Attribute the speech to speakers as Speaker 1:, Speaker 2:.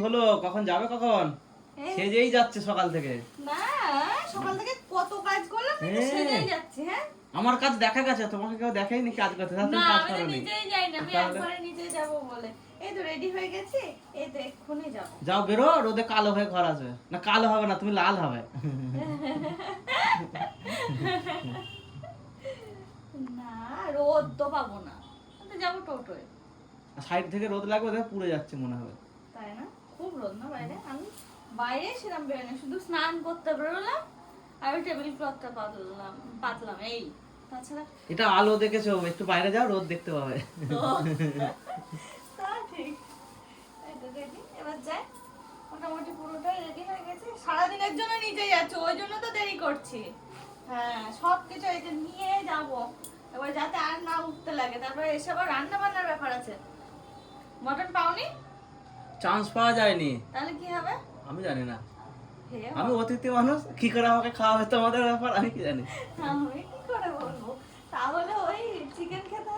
Speaker 1: হলো কখন যাবে কখন? সেজেই যাচ্ছে সকাল থেকে।
Speaker 2: না সকাল থেকে কত কাজ করলাম কিন্তু সেজেই যাচ্ছে। হ্যাঁ
Speaker 1: আমার কাজ দেখা গেছে, তোমাকে কেউ দেখাইনি কাজ করতে, তুমি
Speaker 2: না
Speaker 1: কাজ
Speaker 2: আমি তো
Speaker 1: করোনি।
Speaker 2: নিজেই যাই না, আমি একবারে নিজে যাব বলে এই তো রেডি হয়ে গেছি, এই তো এক্ষুনি যাব।
Speaker 1: যাও বেরো, রোদে কালো হয়ে ঘর আসবে না। কালো হবে না, তুমি লাল হবে।
Speaker 2: না রোদ তো পাবো না, তো যাবো টোটোয়।
Speaker 1: সাইড থেকে রোদ লাগবে, দেখো পুড়ে যাচ্ছে মনে হবে।
Speaker 2: তাই না? খুব রোদ না বাইরে। আমি বাইরে সেরকম বেরোনি, শুধু স্নান করতে বেরোলাম আর ওই টেবিল ক্লথটা পাতলাম এই, তাছাড়া
Speaker 1: এটা আলো দেখেছো, একটু বাইরে যাও রোদ দেখতে পাবে।
Speaker 2: তা ঠিক। এই তো রেডি, এবার যাই। মোটামুটি পুরোটাই রেডি হয়ে গেছে, সারাদিনের জন্য নিতে যাচ্ছি ওই জন্য তো দেরি করছি। হ্যাঁ সব কিছু এই যে নিয়ে যাব, এবার যাতে আর না উঠতে লাগে। তারপরে এসে আবার রান্না বান্নার ব্যাপার আছে। মটন পাওনি?
Speaker 1: চান্স পাওয়া যায়নি।
Speaker 2: তাহলে কি হবে?
Speaker 1: আমি জানি না,
Speaker 2: হে
Speaker 1: আমি অতিথি মানুষ, কি করে আমাকে খাওয়া হবে তোমাদের ব্যাপার আমি কি জানি।
Speaker 2: আমি কি করে বলবো? তাহলে ওই চিকেন খেতে